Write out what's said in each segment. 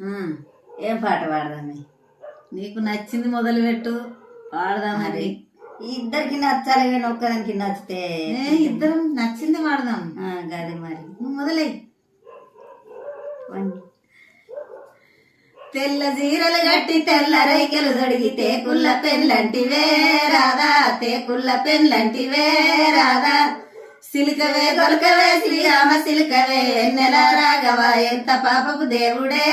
ఏం పాట పాడదామే? నీకు నచ్చింది మొదలు పెట్టు, పాడదాం. మరి ఇద్దరికి నచ్చాలి కానీ ఒక్కదానికి నచ్చితే ఇద్దరం నచ్చింది పాడదాం. గది మరి నువ్వు మొదలై. తెల్ల జీరలు గట్టి తెల్ల రైకెలు దొడిగి తేకుల్ల పెళ్ళంటివే రాదా, తేకుల్ల పెళ్ళంటివే రాదా, సిలికవే గొలకవే శ్రీరామ సిలికవే ఎన్నెల రాగవ ఎంత పాపపు దేవుడే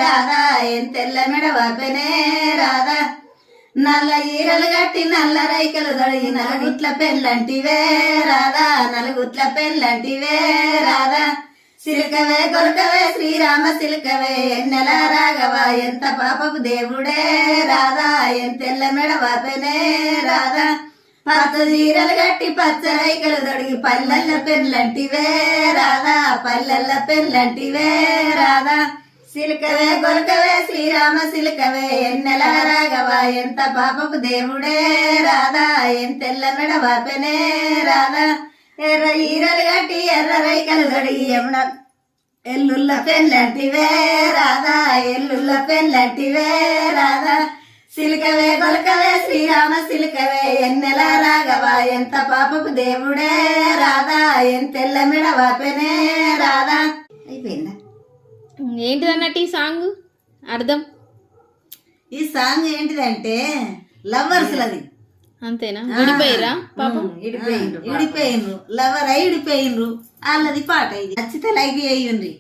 రాదా, ఎంతెల్ల మెడవాపెనే రాదా, నల్ల ఈరలు గట్టి నల్ల రైకలు దొడిగి నలుగుట్ల పెళ్ళంటివే రాదా, నలుగుట్ల పెళ్ళంటివే రాదా, సిలికవే గొలకవే శ్రీరామ సిలికవే ఎన్నెల రాగవ ఎంత పాపపు దేవుడే రాదా, ఎంతెల్ల మెడవాపెనే రాదా, పచ్చ జీరలు గట్టి పచ్చ రైకలు దొడిగి పల్లెల్ల పెళ్ళంటివే రాదా, పల్లెల్ల పెళ్ళంటివే రాదా, సిలికవే గొలకవే శ్రీరామ సిలికవే ఎన్నెల రాగవ ఎంత పాపపు దేవుడే రాదా, ఎంతెల్ల మెడవాపెనే రాదా, ఎర్ర ఈరలు గట్టి ఎర్ర రైకలు దొడిగి యమున ఎల్లుల్ల పెళ్ళంటివే రాదా, ఎల్లుల్ల పెళ్ళంటివే రాదా, సిలికవే గొలకవే శ్రీరామ సిలికవే ఎన్నెల రాగవ ఎంత పాపపు దేవుడే రాదా, ఎంతెల్ల మెడవాపెనే రాదా. అయిపోయిందా? ఏంటిదన్నట్టు ఈ సాంగ్ అర్థం? ఈ సాంగ్ ఏంటిదంటే లవర్స్ లది. అంతేనా? విడిపోయిరా పాపం? ఇడిపోయిండ్రు, లవర్ అయి ఇడిపోయిండ్రు, వాళ్ళది పాట. ఇది నచ్చితే లైక్ చేయండి.